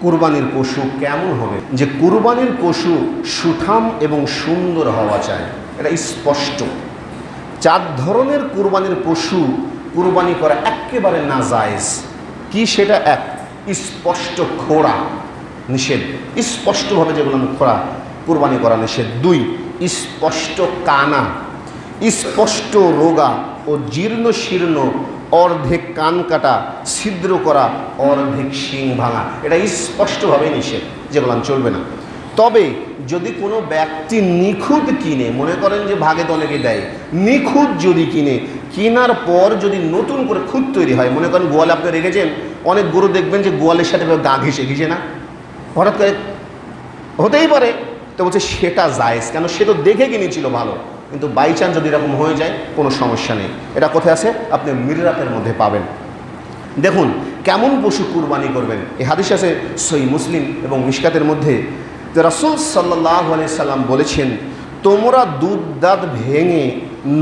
কুরবানির পশু কেমন হবে, যে কুরবানির পশু সুঠাম এবং সুন্দর হওয়া চাই, এটা স্পষ্ট। 4 ধরনের কুরবানির পশু কুরবানি করা একেবারে নাজায়েজ। কি সেটা? 1, স্পষ্ট খোড়া নিষেধ, স্পষ্টভাবে যেগুলো খোড়া কুরবানি করা নিষেধ। 2, স্পষ্ট কানা, স্পষ্ট রোগা ও জীর্ণ শীর্ণ, অর্ধেক কান কাটা, ছিদ্র করা, অর্ধেক শিং ভাঙা, এটা স্পষ্টভাবে নিষেধ, যেগুলো চলবে না। তবে যদি কোনো ব্যক্তি নিখুঁত কিনে, মনে করেন যে ভাগে তো অনেকে দেয়, নিখুঁত যদি কেনার পর যদি নতুন করে খুঁত তৈরি হয়, মনে করেন গোয়ালে আপনি রেখেছেন, অনেক গরু দেখবেন যে গোয়ালের সাথে গা ঘেঁষে না, হঠাৎ করে হতেই পারে, তো বলছে সেটা জায়েজ, কেন সে তো দেখে কিনেছিল ভালো, কিন্তু বাই চান্স যদি এরকম হয়ে যায় কোনো সমস্যা নেই। এটা কোথায় আছে? আপনি মিরাতের মধ্যে পাবেন। দেখুন কেমন পশু কুরবানি করবেন। এই হাদিস আছে সহিহ মুসলিম এবং মিশকাতের মধ্যে, যে রাসূল সাল্লাল্লাহু আলাইহি সাল্লাম বলেছেন, তোমরা দুধ দাঁত ভেঙে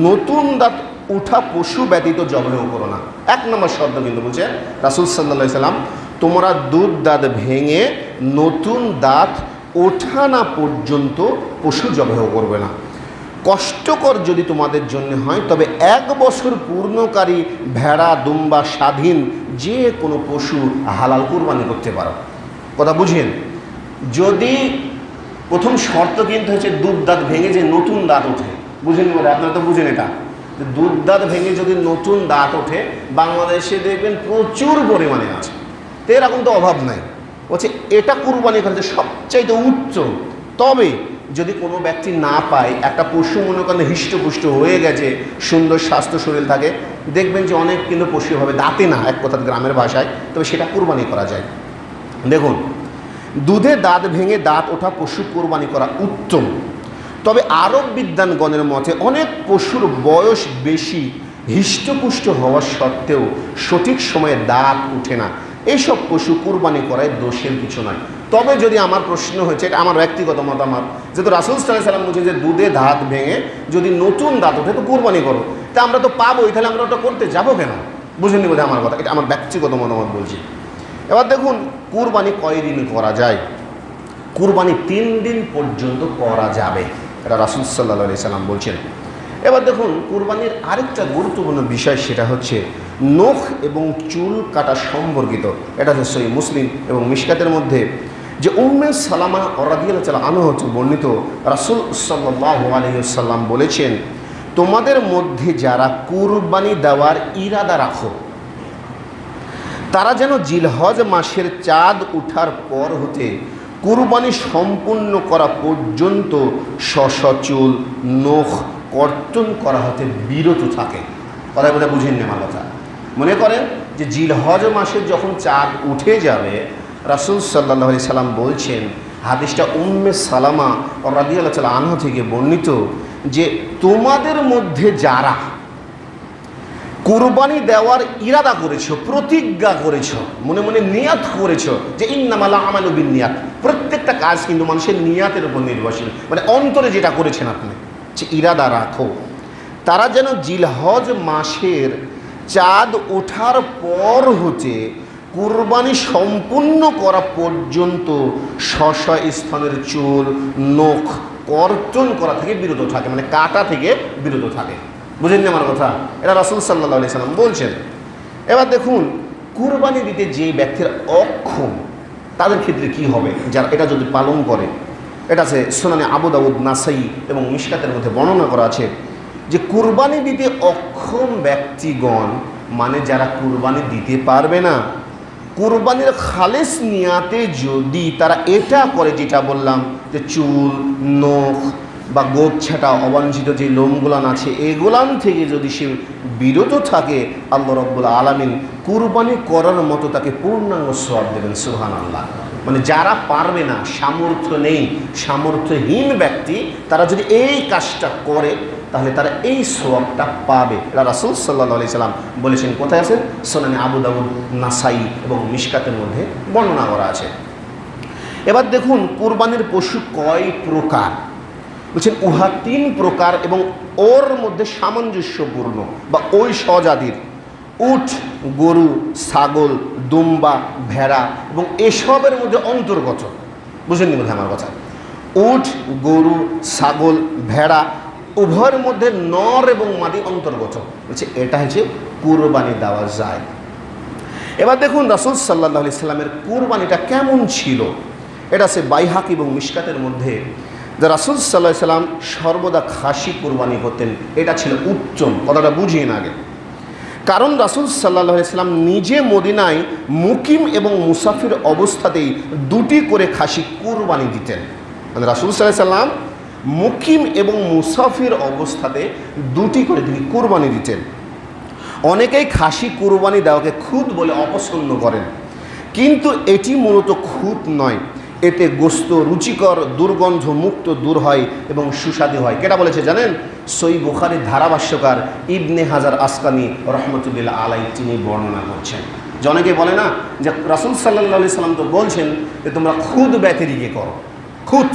নতুন দাঁত উঠা পশু ব্যতীত জবাহ করো না। 1 নম্বর শব্দ কিন্তু বলছে রাসূল সাল্লাল্লাহু আলাইহি সাল্লাম, তোমরা দুধ দাঁত ভেঙে নতুন দাঁত ওঠা না পর্যন্ত পশু জবাহ করবে না। কষ্টকর যদি তোমাদের জন্য হয় তবে 1 বছর পূর্ণকারী ভেড়া, দুম্বা, স্বাধীন যে কোনো পশু হালাল কুরবানি করতে পারো। কথা বুঝেন? যদি প্রথম শর্ত কিন্তু হচ্ছে দুধ দাঁত ভেঙে যে নতুন দাঁত ওঠে, বুঝেন বলে? আপনারা তো বুঝেন এটা, দুধ দাঁত ভেঙে যদি নতুন দাঁত ওঠে, বাংলাদেশে দেখবেন প্রচুর পরিমাণে আছে, তো এরকম তো অভাব নাই। বলছে এটা কুরবানি করতে সবচাইতে উচ্চ। তবে যদি কোনো ব্যক্তি না পায়, একটা পশু মনে করেন হৃষ্টপুষ্ট হয়ে গেছে, সুন্দর স্বাস্থ্য শরীর থাকে, দেখবেন যে অনেক কিন্তু পশু হবে দাঁতে না, এক কথা গ্রামের ভাষায়, তবে সেটা কুরবানি করা যায়। দেখুন, দুধে দাঁত ভেঙে দাঁত ওঠা পশু কুরবানি করা উত্তম। তবে আরব বিদ্বানগণের মতে অনেক পশুর বয়স বেশি, হৃষ্টপুষ্ট হওয়া সত্ত্বেও সঠিক সময়ে দাঁত উঠে না, এইসব পশু কুরবানি করায় দোষের কিছু নয়। তবে যদি আমার প্রশ্ন হয়েছে, এটা আমার ব্যক্তিগত মতামত, যেহেতু রাসূল সাল্লাল্লাহু আলাইহি সাল্লাম বলছেন যে দুধে দাঁত ভেঙে যদি নতুন দাঁত ওঠে তো কুরবানি করো, তা আমরা তো পাবোই, তাহলে আমরা ওটা করতে যাবো কেন? বুঝেননি বোধহয় আমার কথা, এটা আমার ব্যক্তিগত মতামত বলছি। এবার দেখুন কুরবানি কয় দিন করা যায়? কুরবানি 3 দিন পর্যন্ত করা যাবে, এটা রাসূল সাল্লাল্লাহু আলাইহি সাল্লাম বলছেন। এবার দেখুন কুরবানির আরেকটা গুরুত্বপূর্ণ বিষয়, সেটা হচ্ছে নখ এবং চুল কাটা সম্পর্কিত। এটা হচ্ছে সহিহ মুসলিম এবং মিশকাতের মধ্যে, যে উম্মে সালামা রাদিয়াল্লাহু আনহা হচ্ছে বর্ণিত, রাসূল সাল্লাল্লাহু আলাইহি ওয়াসাল্লাম বলেছেন, তোমাদের মধ্যে যারা কুরবানি দেওয়ার ইরাদা রাখো তারা যেন জিলহজ মাসের চাঁদ উঠার পর হতে কুরবানি সম্পূর্ণ করা পর্যন্ত চুল নখ কর্তন করা হতে বিরত থাকে। কথা বলে বুঝেন না আমার কথা? মনে করেন যে জিলহজ মাসে যখন চাঁদ উঠে যাবে, রাসূল সাল্লাল্লাহু আলাইহি সাল্লাম বলছেন, হাদিসটা উম্মে সালামা রাদিয়াল্লাহু আনহা থেকে বর্ণিত, যে তোমাদের মধ্যে যারা কুরবানি দেওয়ার ইরাদা করেছো, প্রতিজ্ঞা করেছো, মনে মনে নিয়াত করেছো, যে ইন্নামাল আমালু বিন্নিয়াত, প্রত্যেকটা কাজ কিন্তু মানুষের নিয়াতের উপর নির্ভরশীল, মানে অন্তরে যেটা করেছেন আপনি, যে ইরাদা রাখো, তারা যেন জিলহজ মাসের চাঁদ ওঠার পর হতে কুরবানি সম্পূর্ণ করা পর্যন্ত স্থানের চুল নখ কর্তন করা থেকে বিরত থাকে, মানে কাটা থেকে বিরত থাকে। বুঝেননি আমার কথা? এটা রাসূল সাল্লাল্লাহু আলাইহি সাল্লাম বলছেন। এবার দেখুন কুরবানি দিতে যে ব্যক্তিরা অক্ষম তাদের ক্ষেত্রে কি হবে, যারা এটা যদি পালন করে। এটা আছে সুনানে আবু দাউদ, নাসাই এবং মিশকাতের মধ্যে বর্ণনা করা আছে, যে কুরবানি দিতে অক্ষম ব্যক্তিগণ, মানে যারা কুরবানি দিতে পারবে না, কুরবানির খালেস নিয়াতে যদি তারা এটা করে, যেটা বললাম, যে চুল নখ বা গোপ ছাটা অবাঞ্ছিত যে লোমগুলান আছে এগুলান থেকে যদি সে বিরত থাকে, আল্লাহ রাব্বুল আলামিন কুরবানি করার মতো তাকে পূর্ণাঙ্গ সওয়াব দেবেন। সুবহানাল্লাহ। মানে যারা পারবে না, সামর্থ্য নেই, সামর্থ্যহীন ব্যক্তি, তারা যদি এই কাজটা করে তাহলে তারা এই সওয়াবটা পাবে। এটা রাসূল সাল্লাল্লাহু আলাইহি সাল্লাম বলেছেন। কোথায় আছে? সুনানে আবু দাউদ, নাসাই এবং মিশকাতের মধ্যে বর্ণনা করা আছে। এবার দেখুন কুরবানির পশু কয় প্রকার? বলছেন উহা 3 প্রকার এবং ওর মধ্যে সামঞ্জস্যপূর্ণ বা ওই স্বজাতির উট, গরু, ছাগল, দুম্বা, ভেড়া এবং এসবের মধ্যে অন্তর্গত। বুঝেননি বোধহয় আমার কথা? উট, গরু, ছাগল, ভেড়া উভয়ের মধ্যে নর এবং মাদি অন্তর্গত। বলছে এটা হচ্ছে কুরবানি দেওয়া যায়। এবার দেখুন রাসূল সাল্লাল্লাহু আলাইহি সাল্লামের কুরবানিটা কেমন ছিল। এটা আছে বাইহাকি এবং মিশকাতের মধ্যে, যে রাসূল সাল্লাল্লাহু আলাইহি সাল্লাম সর্বদা খাসি কুরবানি করতেন। এটা ছিল উত্তম। কথাটা বুঝিয়ে না আগে, কারণ রাসূল সাল্লাল্লাহু আলাইহি সাল্লাম নিজে মদিনায় মুকিম এবং মুসাফির অবস্থাতেই দুটি করে খাসি কুরবানি দিতেন। মানে রাসূল সাল্লাল্লাহু আলাইহি সাল্লাম মুকিম এবং মুসাফির অবস্থাতে দুটি করে তিনি কুরবানি দিতেন। অনেকেই খাসি কুরবানি দেওয়াকে খুদ বলে অপছন্দ করেন, কিন্তু এটি মূলত খুদ নয়। এতে গোস্ত রুচিকর, দুর্গন্ধ মুক্ত দূর হয় এবং সুস্বাদু হয়। কেটা বলেছে জানেন? সহিহ বুখারীর ধারাভাষ্যকার ইবনে হাজার আসকানি রহমতুল্লাহ আলাইহি তিনি বর্ণনা করছেন। যে অনেকে বলে না যে রাসূল সাল্লাল্লাহু আলাইহি সাল্লাম তো বলছেন যে তোমরা খুদ ব্যতিরিকে করো, খুদ,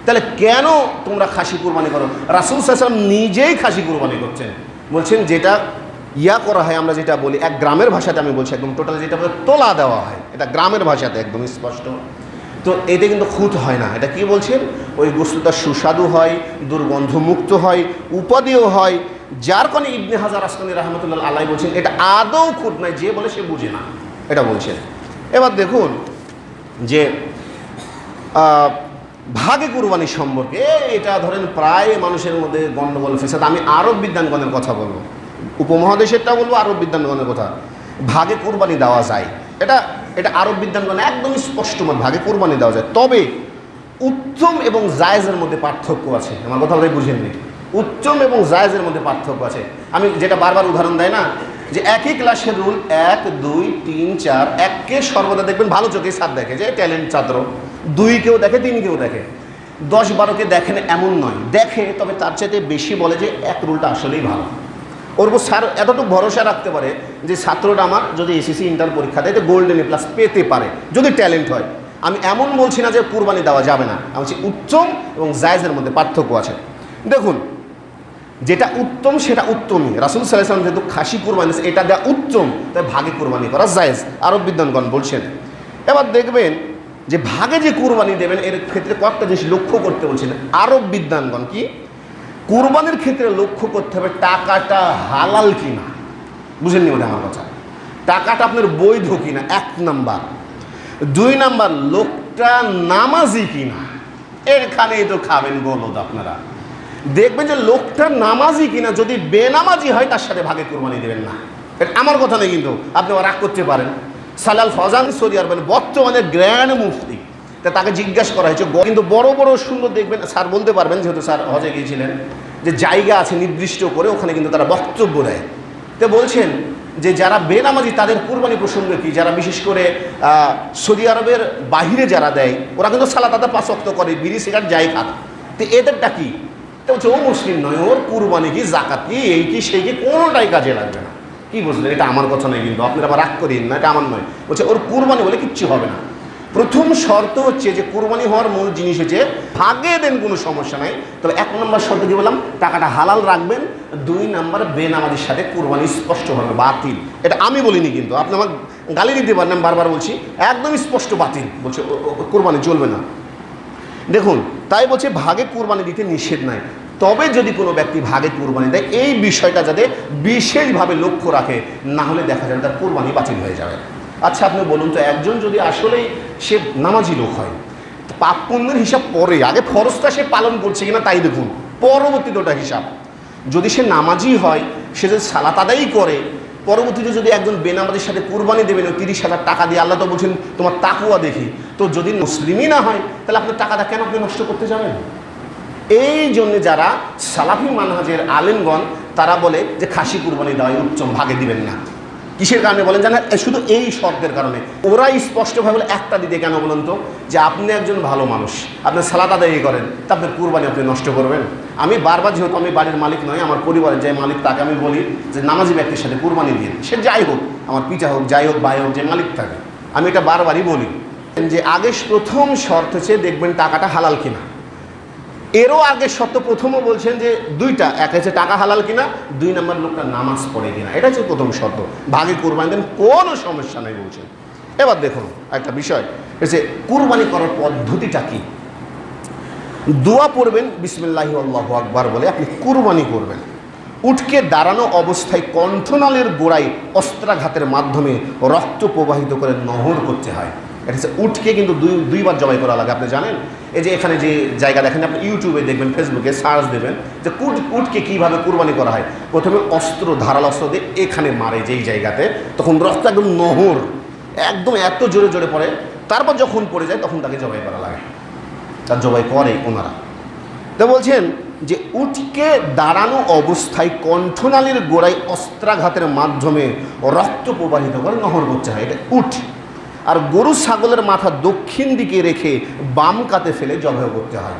তাহলে কেন তোমরা খাসি কুরবানি করো? রাসূল সাল্লাল্লাহু আলাইহি সাল্লাম নিজেই খাসি কুরবানি করছেন। বলছেন যেটা করা হয়, আমরা যেটা বলি এক গ্রামের ভাষাতে, আমি বলছি একদম টোটাল যেটা বলে তোলা দেওয়া হয়, এটা গ্রামের ভাষাতে একদম স্পষ্ট। তো এতে কিন্তু খুঁত হয় না। এটা কি বলছেন? ওই গোস্তটা সুস্বাদু হয়, দুর্গন্ধমুক্ত হয়, উপাদেয় হয়, যার কারণে ইবনে হাজার আসকানি রহমতুল্লাহ আলাইহি বলছেন এটা আদৌ খুঁত নয়। যে বলে সে বুঝে না, এটা বলছেন। এবার দেখুন যে ভাগে কুরবানি সম্পর্কে এটা ধরেন প্রায় মানুষের মধ্যে গণ্ডগোল ফেসাদ। আমি আরব বিদ্যানগণের কথা বলবো, উপমহাদেশেরটা বলবো, আরব বিদ্যানগণের কথা। ভাগে কুরবানি দেওয়া যায়, এটা আরব বিদ্যানগণ একদম স্পষ্ট মত, ভাগে কুরবানি দেওয়া যায়। তবে উত্তম এবং জায়েজের মধ্যে পার্থক্য আছে। আমার কথা বলে বুঝেননি? উত্তম এবং জায়েজের মধ্যে পার্থক্য আছে। আমি যেটা বারবার উদাহরণ দেয় না, যে একই ক্লাসের রুল 1, 2, 3, 4, 1কে সর্বদা দেখবেন ভালো চোখে সাথ দেখে, যে ট্যালেন্ট ছাত্র, 2 কেউ দেখে, 3 কেউ দেখে, 10, 12কে দেখেন এমন নয়, দেখে, তবে তার চাইতে বেশি বলে যে এক রুলটা আসলেই ভালো। ওর উপর স্যার এতটুকু ভরসা রাখতে পারে যে ছাত্রটা আমার যদি এসএসসি ইন্টার পরীক্ষা দেয় তো গোল্ডেন এ প্লাস পেতে পারে যদি ট্যালেন্ট হয়। আমি এমন বলছি না যে কুরবানি দেওয়া যাবে না, আমি বলছি উত্তম এবং জায়েজের মধ্যে পার্থক্য আছে। দেখুন যেটা উত্তম সেটা উত্তমই। রাসূল সাল্লাল্লাহু আলাইহি ওয়াসাল্লাম যেহেতু খাসি কুরবানি এটা দেওয়া উত্তম, তাই ভাগে কুরবানি করা জায়েজ, আরব বিদ্বানগণ বলছেন। এবার দেখবেন যে ভাগে যে কুরবানি দেবেন এর ক্ষেত্রে কয়েকটা জিনিস লক্ষ্য করতে বলছেন আরব বিদ্বানগণ। কি? কুরবানির ক্ষেত্রে লক্ষ্য করতে হবে টাকাটা হালাল কিনা। বুঝেননি বোধহয় আমার কথা? টাকাটা আপনার বৈধ কিনা, 1 নাম্বার। 2 নাম্বার, লোকটা নামাজি কিনা। এখানেই তো খাবেন বলদ আপনারা। দেখবেন যে লোকটা নামাজি কিনা। যদি বেনামাজি হয় তার সাথে ভাগে কুরবানি দেবেন না। এটা আমার কথা নেই, কিন্তু আপনি রাগ করতে পারেন। সালাল ফজান সৌদি আরবের বর্তমানে গ্র্যান্ড মুফতি, তাকে জিজ্ঞাসা করা হয়েছে, কিন্তু বড় বড় সুন্দর দেখবেন, স্যার বলতে পারবেন যেহেতু স্যার হজে গিয়েছিলেন, যে জায়গা আছে নির্দিষ্ট করে, ওখানে কিন্তু তারা বক্তব্য দেয়। তো বলছেন যে যারা বেনামাজি তাদের কুরবানি প্রসঙ্গে কি, যারা বিশেষ করে সৌদি আরবের বাহিরে যারা দেয়, ওরা কিন্তু সালাত তাদের 5 ওয়াক্ত করে, বিড়ি সিগারেট যাই খাক, তো এদেরটা কি? তো বলছে ও মুসলিম নয়, ওর কুরবানি কি, জাকাত কি, এই কি সেই কি, কোনোটাই কাজে লাগবে না। কি বুঝলেন? এটা আমার কথা নয়, কিন্তু আপনারা আবার রাগ করেন না, এটা আমার নয়। বলছে ওর কুরবানি বলে কিচ্ছু হবে না। প্রথম শর্ত হচ্ছে যে কুরবানি হওয়ার মূল জিনিস হচ্ছে ভাগে দেন, কোনো সমস্যা নাই। তবে 1 নম্বর শর্ত কি বললাম? টাকাটা হালাল রাখবেন। 2 নম্বর, বেনামাজির সাথে কুরবানি স্পষ্টভাবে বাতিল। এটা আমি বলিনি, কিন্তু আপনি আমার গালি দিতে পারেন, আমি বারবার বলছি একদম স্পষ্ট বাতিল। বলছে কুরবানি চলবে না। দেখুন, তাই বলছে ভাগে কুরবানি দিতে নিষেধ নাই। তবে যদি কোনো ব্যক্তি ভাগে কুরবানি দেয় এই বিষয়টা যাতে বিশেষভাবে লক্ষ্য রাখে, না হলে দেখা যাবে তার কুরবানি বাতিল হয়ে যাবে। আচ্ছা আপনি বলুন তো, একজন যদি আসলেই সে নামাজি লোক হয়, পাপ পুণ্যের হিসাব পরে, আগে ফরজটা সে পালন করছে কিনা তাই দেখুন, পরবর্তীতে ওটা হিসাব। যদি সে নামাজি হয়, সে যদি সালাত আদায়ই করে, পরবর্তীতে যদি একজন বেনামাজির সাথে কুরবানি দেবেন 30,000 টাকা দিয়ে, আল্লাহ তো বলছেন তোমার তাকওয়া দেখি, তো যদি মুসলিমই না হয় তাহলে আপনার টাকাটা কেন আপনি নষ্ট করতে যাবেন? এই জন্য যারা সালাফি মানহাজের আলেমগণ তারা বলে যে খাসি কুরবানি দেওয়াই উত্তম, ভাগে দিবেন না। কিসের কারণে বলেন জানেন? শুধু এই শর্তের কারণে। ওরা স্পষ্টভাবে বলে একটা দিতে কেন বলুন তো, যে আপনি একজন ভালো মানুষ, আপনি সালাত আদায় করেন, তা আপনার কুরবানি আপনি নষ্ট করবেন। আমি বারবার, যেহেতু আমি বাড়ির মালিক নয়, আমার পরিবারের যে মালিক তাকে আমি বলি যে নামাজি ব্যক্তির সাথে কুরবানি দিন, সে যাই হোক, আমার পিতা হোক, যাই হোক, ভাই হোক, যে মালিক থাকে, আমি এটা বারবারই বলি যে আগে প্রথম শর্ত হচ্ছে দেখবেন টাকাটা হালাল কিনা। এরও আগে শর্ত প্রথমও বলছেন যে দুইটা, এক হচ্ছে টাকা হালাল কিনা, 2 নম্বর লোকটা নামাজ পড়ে কিনা, এটা হচ্ছে প্রথম শর্ত। ভাগে কুরবানি দেন, কোনো সমস্যা নেই বলছেন। এবার দেখুন একটা বিষয় হচ্ছে কুরবানি করার পদ্ধতিটা কি। দোয়া পড়বেন বিসমিল্লাহি আল্লাহু আকবার বলে আপনি কুরবানি করবেন। উটকে দাঁড়ানো অবস্থায় কণ্ঠনালীর গোড়ায় অস্ত্রাঘাতের মাধ্যমে রক্ত প্রবাহিত করে নহর করতে হয়। এটা হচ্ছে উটকে কিন্তু দুইবার জবাই করা লাগে, আপনি জানেন। এই যে এখানে যে জায়গা দেখেন, আপনি ইউটিউবে দেখবেন, ফেসবুকে সার্চ দেবেন যে উটকে কীভাবে কুরবানি করা হয়। প্রথমে ধারাল অস্ত্র দিয়ে এখানে মারে যেই জায়গাতে, তখন রক্ত একদম নহর একদম এত জোরে জোরে পড়ে, তারপর যখন পড়ে যায় তখন তাকে জবাই করা লাগে। তার জবাই করে ওনারা। তো বলছেন যে উটকে দাঁড়ানো অবস্থায় কণ্ঠনালীর গোড়ায় অস্ত্রাঘাতের মাধ্যমে রক্ত প্রবাহিত করে নহর করতে হয়, এটা উট। আর গরু ছাগলের মাথা দক্ষিণ দিকে রেখে বাম কাতে ফেলে জবাই করতে হয়।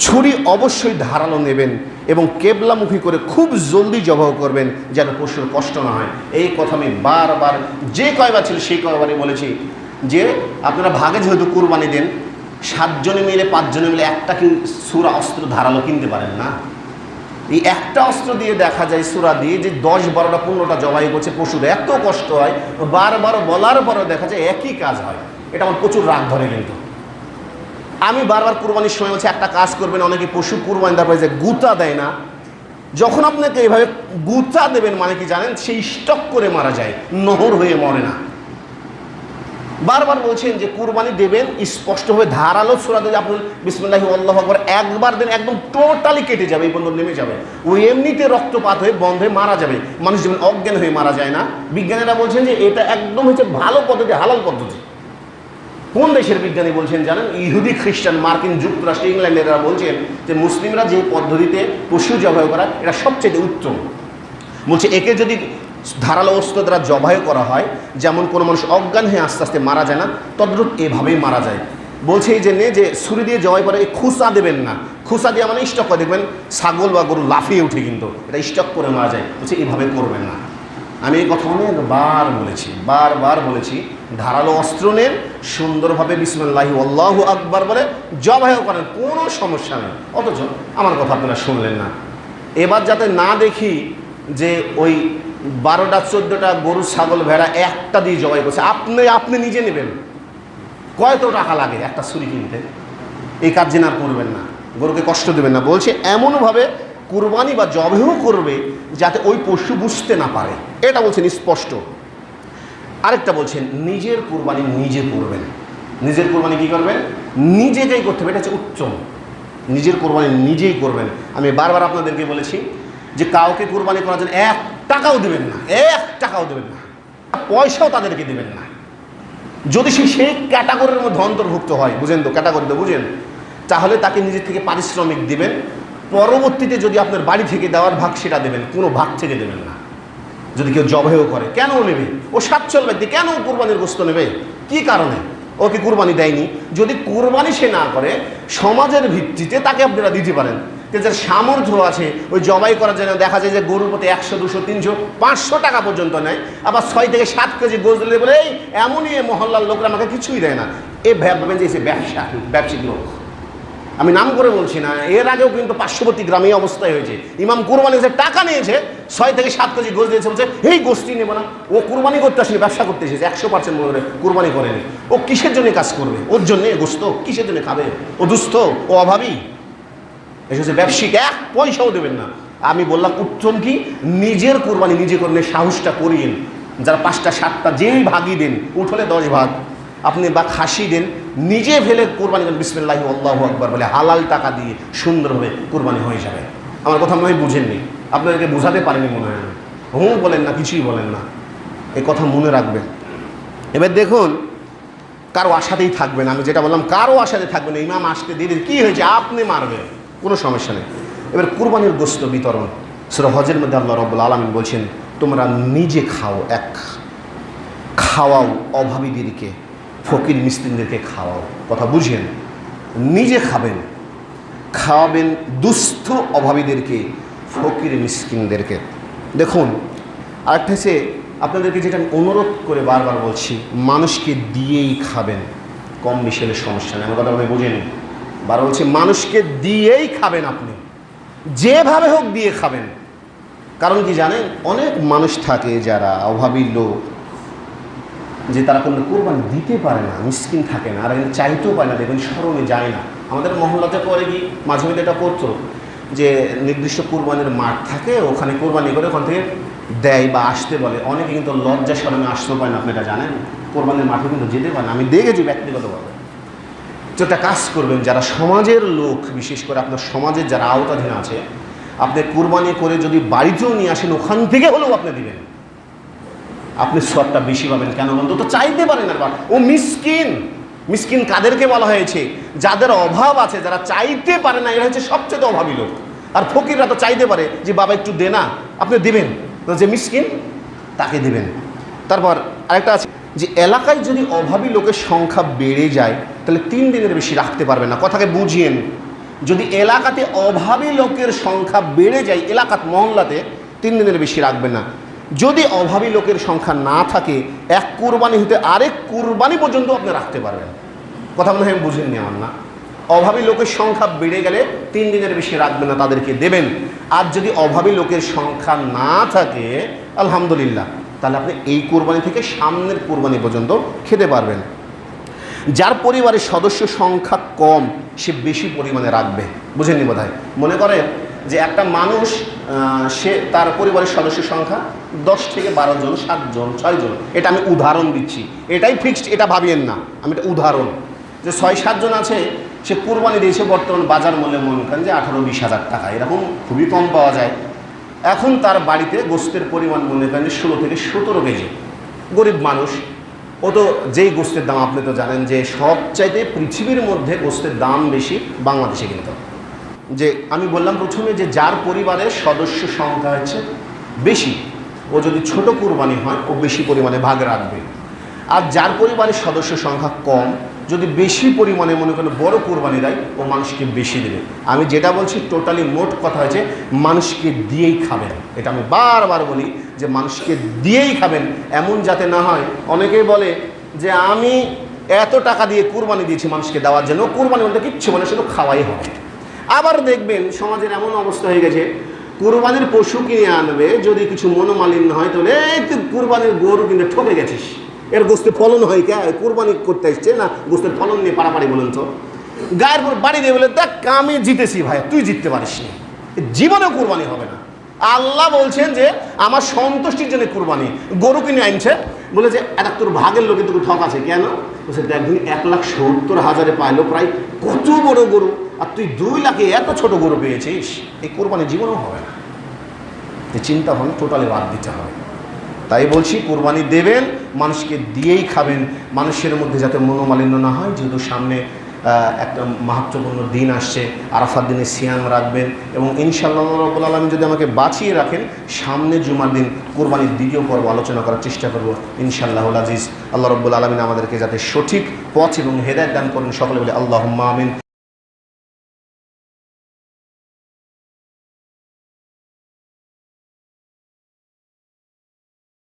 ছুরি অবশ্যই ধারালো নেবেন এবং কেবলামুখী করে খুব জলদি জবাই করবেন যেন পশুর কষ্ট না হয়। এই কথা আমি বারবার যে কয়বার ছিল সেই কয়বারই বলেছি যে আপনারা ভাগে যেহেতু কুরবানি দেন, 7 জনে মিলে 5 জনে মিলে একটা কি সূরা অস্ত্র ধারালো কিনতে পারেন না। এই একটা অস্ত্র দিয়ে দেখা যায় সূরা দিয়ে যে 10, 12টা 15টা জবাই করছে, পশুর এত কষ্ট হয়, বারবার বলার পরও দেখা যায় একই কাজ হয়। এটা আমার প্রচুর রাগ ধরে। কিন্তু আমি বারবার কুরবানির সময় বলছি একটা কাজ করবেন, অনেকে পশু কুরবানি দেওয়ার পরে যে গুতা দেয় না, যখন আপনাকে এইভাবে গুতা দেবেন মানে কি জানেন, সেই স্টক করে মারা যায়, নহর হয়ে মরে না। বারবার বলছেন যে কুরবানি দেবেন স্পষ্টভাবে ধারালো সূরা দিয়ে আপনি বিসমিল্লাহি আল্লাহু আকবার একবার দেন, একদম টোটালি কেটে যাবে, এই পর্যন্ত নেমে যাবে। ওই এমনিতে রক্তপাত হয়ে বন্ধ হয়ে মারা যাবে, মানুষ যেমন অজ্ঞান হয়ে মারা যায় না। বিজ্ঞানীরা বলছেন যে এটা একদম হচ্ছে ভালো পদ্ধতি, হালাল পদ্ধতি। কোন দেশের বিজ্ঞানী বলছেন জানেন? ইহুদি, খ্রিস্টান, মার্কিন যুক্তরাষ্ট্র, ইংল্যান্ডেরা বলছেন যে মুসলিমরা যে পদ্ধতিতে পশু জবাই করা এটা সবচেয়ে উত্তম। বলছে একে যদি ধারালো অস্ত্র দ্বারা জবাই করা হয়, যেমন কোনো মানুষ অজ্ঞান হয়ে আস্তে আস্তে মারা যায় না, তদ্রুপ এভাবেই মারা যায়। বলছে এই যে ছুরি দিয়ে জবাই করে খুসা দেবেন না, খুসা দিয়ে মানে স্টক করে দেখবেন ছাগল বা গরু লাফিয়ে উঠে, কিন্তু এটা স্টক করে মারা যায়। বলছে এভাবে করবেন না। আমি এই কথা বারবার বলেছি ধারালো অস্ত্র নেন, সুন্দরভাবে বিসমিল্লাহি আল্লাহু আকবার বলে জবাইও করেন, কোনো সমস্যা নেই। অথচ আমার কথা আপনারা শুনলেন না। এবার যাতে না দেখি যে ওই 12টা 14টা গরু ছাগল ভেড়া একটা দিয়ে জবাই করছে, আপনি নিজে নেবেন, কত টাকা লাগে একটা ছুরি কিনতে, এই কাজ যেন আর করবেন না, গরুকে কষ্ট দেবেন না। বলছে এমনভাবে কুরবানি বা জবাইও করবে যাতে ওই পশু বুঝতে না পারে, এটা বলছেন স্পষ্ট। আরেকটা বলছেন নিজের কুরবানি নিজে করবেন। নিজের কুরবানি কি করবেন? নিজেকেই করতে হবে, এটা হচ্ছে উত্তম। নিজের কুরবানি নিজেই করবেন। আমি বারবার আপনাদেরকে বলেছি যে কাউকে কুরবানি করার জন্য 1 টাকাও দেবেন না, 1 টাকাও দেবেন না, পয়সাও তাদেরকে দেবেন না। যদি সেই ক্যাটাগরির মধ্যে অন্তর্ভুক্ত হয়, বুঝেন তো, ক্যাটাগরিতে বুঝেন, তাহলে তাকে নিজের থেকে পারিশ্রমিক দিবেন। পরবর্তীতে যদি আপনার বাড়ি থেকে দেওয়ার ভাগ সেটা দেবেন, কোনো ভাগ থেকে দেবেন না। যদি কেউ জবাইও করে, কেন নেবে? ও সচ্ছল ব্যক্তি, কেন কুরবানির গোশত নেবে? কি কারণে? ওকে কুরবানি দেয়নি। যদি কুরবানি সে না করে সমাজের ভিত্তিতে তাকে আপনারা দিতে পারেন। যার সামর্থ্য আছে ওই জবাই করার জন্য দেখা যায় যে গরুর প্রতি 100, 200, 300, 500 টাকা পর্যন্ত নেয়, আবার 6 থেকে 7 কেজি গোশ দিলে বলে এই এমনই মহল্লার লোকরা আমাকে কিছুই দেয় না। এই ভাববেন যে ব্যবসায়িক লোক। আমি নাম করে বলছি না, এর আগেও কিন্তু পার্শ্ববর্তী গ্রামে অবস্থায় হয়েছে। ইমাম কুরবানি যে টাকা নিয়েছে, 6 থেকে 7 কেজি গোশ দিয়েছে, বলছে এই গোষ্ঠী নেব না। ও কুরবানি করতে আসেনি, ব্যবসা করতে এসেছে, 100% বলে কুরবানি করেনি। ও কিসের জন্য কাজ করবে? ওর জন্যে গোস্ত কিসের জন্য খাবে? ও দুস্থ, ও অভাবী, এসেছে ব্যবসায়িক, 1 পয়সাও দেবেন না। আমি বললাম উত্তম কি নিজের কুরবানি নিজে করলে সাহসটা করিয়েন। যারা 5টা 7টা যেই ভাগই দেন, উঠলে 10 ভাগ আপনি বা খাসি দেন, নিজে ফেলে কুরবানি করেন বিসমিল্লাহি আল্লাহু আকবার বলে, হালাল টাকা দিয়ে সুন্দরভাবে কুরবানি হয়ে যাবে। আমার কথা মনে হয় বুঝেননি, আপনাদেরকে বোঝাতে পারেনি মনে হয়। বলেন না, কিছুই বলেন না, এই কথা মনে রাখবেন। এবার দেখুন কারো আশাতেই থাকবেন, আমি যেটা বললাম কারো আশাতে থাকবেন। ইমাম আসতে দিদি কী হয়েছে, আপনি মারবেন, কোনো সমস্যা নেই। এবার কুরবানির গোশত বিতরণ, সূরা হজের মধ্যে আল্লাহ রাব্বুল আলামিন বলছেন তোমরা নিজে খাওয়াও অভাবীদেরকে, ফকির মিসকিনদেরকে খাওয়াও। কথা বুঝেন, নিজে খাওয়াবেন দুস্থ অভাবীদেরকে, ফকির মিসকিনদেরকে। দেখুন আরেকটা হচ্ছে আপনাদেরকে যেটা আমি অনুরোধ করে বারবার বলছি, মানুষকে দিয়েই খাবেন, কম বেশি হলে সমস্যা নেই। আমার কথা আপনি বুঝেন, বারো বলছি মানুষকে দিয়েই খাবেন, আপনি যেভাবে হোক দিয়ে খাবেন। কারণ কি জানেন, অনেক মানুষ থাকে যারা অভাবী লোক, যে তারা কোনো কোরবানি দিতে পারে না, মিসকিন থাকে না, আর চাইতেও পারে না, দেখবেন শরমে যায় না। আমাদের মহল্লাতে পরে কি মাঝে মধ্যে এটা করতো যে নির্দিষ্ট কোরবানির মাঠ থাকে, ওখানে কোরবানি করে ওখান থেকে দেয় বা আসতে বলে। অনেকে কিন্তু লজ্জা শরমে আসতেও পারে না, আপনি এটা জানেন, কোরবানির মাঠে কিন্তু যেতে পারে না। আমি দেখেছি ব্যক্তিগতভাবে। তো একটা কাজ করবেন, যারা সমাজের লোক, বিশেষ করে আপনার সমাজের যারা আওতাধীন আছে, আপনি কোরবানি করে যদি বাড়িতেও নিয়ে আসেন, ওখান থেকে হলেও আপনি দিবেন, আপনি সবটা বেশি পাবেন। কেন বলতো, তো চাইতে পারেন না, ও মিসকিন। মিসকিন কাদেরকে বলা হয়েছে? যাদের অভাব আছে, যারা চাইতে পারে না, এরা হচ্ছে সবচেয়ে অভাবী লোক। আর ফকিররা তো চাইতে পারে যে বাবা একটু দে না, আপনি দিবেন, তো যে মিসকিন তাকে দিবেন। তারপর আরেকটা আছে যে এলাকায় যদি অভাবী লোকের সংখ্যা বেড়ে যায়, তাহলে 3 দিনের বেশি রাখতে পারবেন না। কথাকে বুঝিয়েন, যদি এলাকাতে অভাবী লোকের সংখ্যা বেড়ে যায়, এলাকাত মহল্লাতে, 3 দিনের বেশি রাখবেন না। যদি অভাবী লোকের সংখ্যা না থাকে, এক কুরবানি হতে আরেক কুরবানি পর্যন্ত আপনি রাখতে পারবেন। কথা মনে হয় বুঝেননি আমার না? অভাবী লোকের সংখ্যা বেড়ে গেলে 3 দিনের বেশি রাখবেন না, তাদেরকে দেবেন। আর যদি অভাবী লোকের সংখ্যা না থাকে, আলহামদুলিল্লাহ, তাহলে আপনি এই কোরবানি থেকে সামনের কোরবানি পর্যন্ত খেতে পারবেন। যার পরিবারের সদস্য সংখ্যা কম, সে বেশি পরিমাণে রাখবে। বুঝেননি বোধহয়? মনে করেন যে একটা মানুষ, সে তার পরিবারের সদস্য সংখ্যা 10 থেকে 12 জন, 7 জন, 6 জন, এটা আমি উদাহরণ দিচ্ছি, এটাই ফিক্সড, এটা ভাবিয়েন না, আমি এটা উদাহরণ। যে 6-7 জন আছে, সে কুরবানি দিয়েছে বর্তমান বাজার মূল্যে মনে করেন যে 18-20 হাজার টাকা, এরকম খুবই কম পাওয়া যায়। এখন তার বাড়িতে গোস্তের পরিমাণ মনে করেন যে 16 থেকে 17 কেজি। গরিব মানুষ, ও তো যেই গোস্তের দাম আপনি তো জানেন যে সবচাইতে পৃথিবীর মধ্যে গোস্তের দাম বেশি বাংলাদেশে। কিন্তু যে আমি বললাম প্রথমে যে যার পরিবারের সদস্য সংখ্যা হচ্ছে বেশি, ও যদি ছোট কুরবানি হয়, ও বেশি পরিমাণে ভাগ রাখবে। আর যার পরিবারের সদস্য সংখ্যা কম, যদি বেশি পরিমাণে মনে করেন বড় কুরবানি দেয়, ও মানুষকে বেশি দেবে। আমি যেটা বলছি টোটালি মোট কথা হয়েছে মানুষকে দিয়েই খাবেন। এটা আমি বারবার বলি যে মানুষকে দিয়েই খাবেন, এমন যাতে না হয়। অনেকেই বলে যে আমি এত টাকা দিয়ে কুরবানি দিয়েছি মানুষকে দেওয়ার জন্য, কুরবানি বলতে কিচ্ছু মানে শুধু খাওয়াই হবে। আবার দেখবেন সমাজের এমন অবস্থা হয়ে গেছে, কুরবানির পশু কিনে আনবে, যদি কিছু মনোমালিন্য হয় তাহলে এই তুই কুরবানির গরু কিনে ঠকে গেছিস, এর গোস্তের ফলন হয় কে, কুরবানি করতে আসছে না, গোস্তের ফলন নিয়ে পাড়াপাড়ি বলেন তো। গায়ের পর বাড়ি দিয়ে বলে দেখ আমি জিতেছি ভাই, তুই জিততে পারিস নি, জীবনেও কুরবানি হবে না। আল্লাহ বলছেন যে আমার সন্তুষ্টির জন্য কুরবানি। গরু কিনে আনছে, বলে যে এটা তোর ভাগের লোকে তোকে ঠক আছে কেন? বলছে একদিন 1,70,000 পাইলো, প্রায় কত বড় গরু, আর তুই 2 লাখে এত ছোট গরু পেয়েছিস, এই কোরবানি জীবনেও হবে না। এই চিন্তা ভাবনা টোটালি বাদ দিতে হবে। তাই বলছি কোরবানি দেবেন, মানুষকে দিয়েই খাবেন, মানুষের মধ্যে যাতে মনোমালিন্য না হয়। যেহেতু সামনে একটা মাহাত্ম্যপূর্ণ দিন আসছে, আরাফার দিনে সিয়াম রাখবেন, এবং ইনশাআল্লাহ রাব্বুল আলামিন যদি আমাকে বাঁচিয়ে রাখেন, সামনে জুমার দিন কোরবানির দ্বিতীয় পর্ব আলোচনা করার চেষ্টা করব ইনশাআল্লাহুল আজিজ। আল্লাহ রাব্বুল আলামিন আমাদেরকে যাতে সঠিক পথ এবং হেদায়েত দান করেন, সকলে বলে আল্লাহুম্মা আমিন।